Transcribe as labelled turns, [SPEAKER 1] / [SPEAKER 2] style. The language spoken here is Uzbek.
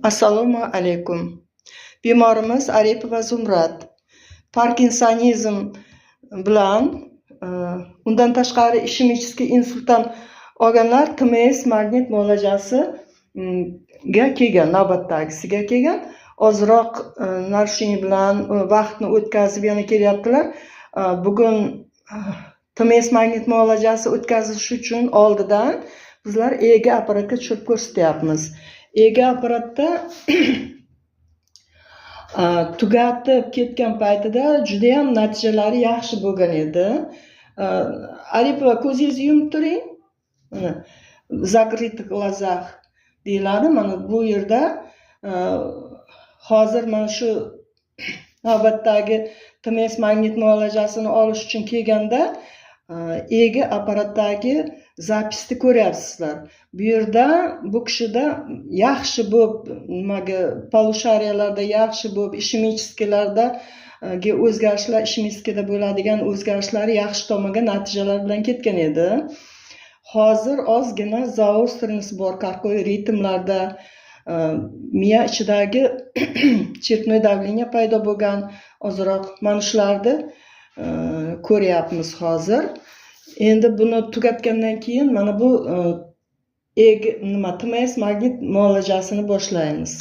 [SPEAKER 1] Assalomu alaykum. Bemorimiz Aripova Zumrad. Parkinsonizm bilan undan tashqari ishemический insultdan olganlar TMS magnit muolajasiga kelgan, navbatdagisiga kelgan. Ozroq narushение bilan vaqtni o'tkazib yana kelyaptilar. Bugun TMS magnit muolajasi o'tkazish uchun oldidan bizlar EEG apparatga tushirib ko'rsatyapmiz. EEG apparatda tugatib ketgan paytida juda ham natijalari yaxshi bo'lgan edi. Aripova, ko'zingizni yumib turing. Закрытых глазах deyiladi. Mana bu yerda hozir mana shu navbatdagi TMS magnit muolajasini olish uchun kelganda EEG apparatdagi zapisni ko'ryapsizlar. Bu yerda bu kishida yaxshi bo'lib, polusariyalarda yaxshi bo'lib, ishemическийlarda o'zgarishlar, ishemическийda bo'ladigan o'zgarishlar yaxshi tomonga natijalar bilan ketgan edi. Hozir ozgina zaosтренность bor qarqoy ritmlarda, miya ichidagi cherpnoy давление paydo bo'lgan, ozroq mana shularni ko'ryapmiz hozir. Endi buni tugatgandan keyin mana bu TMS magnit muolajasini boshlaymiz.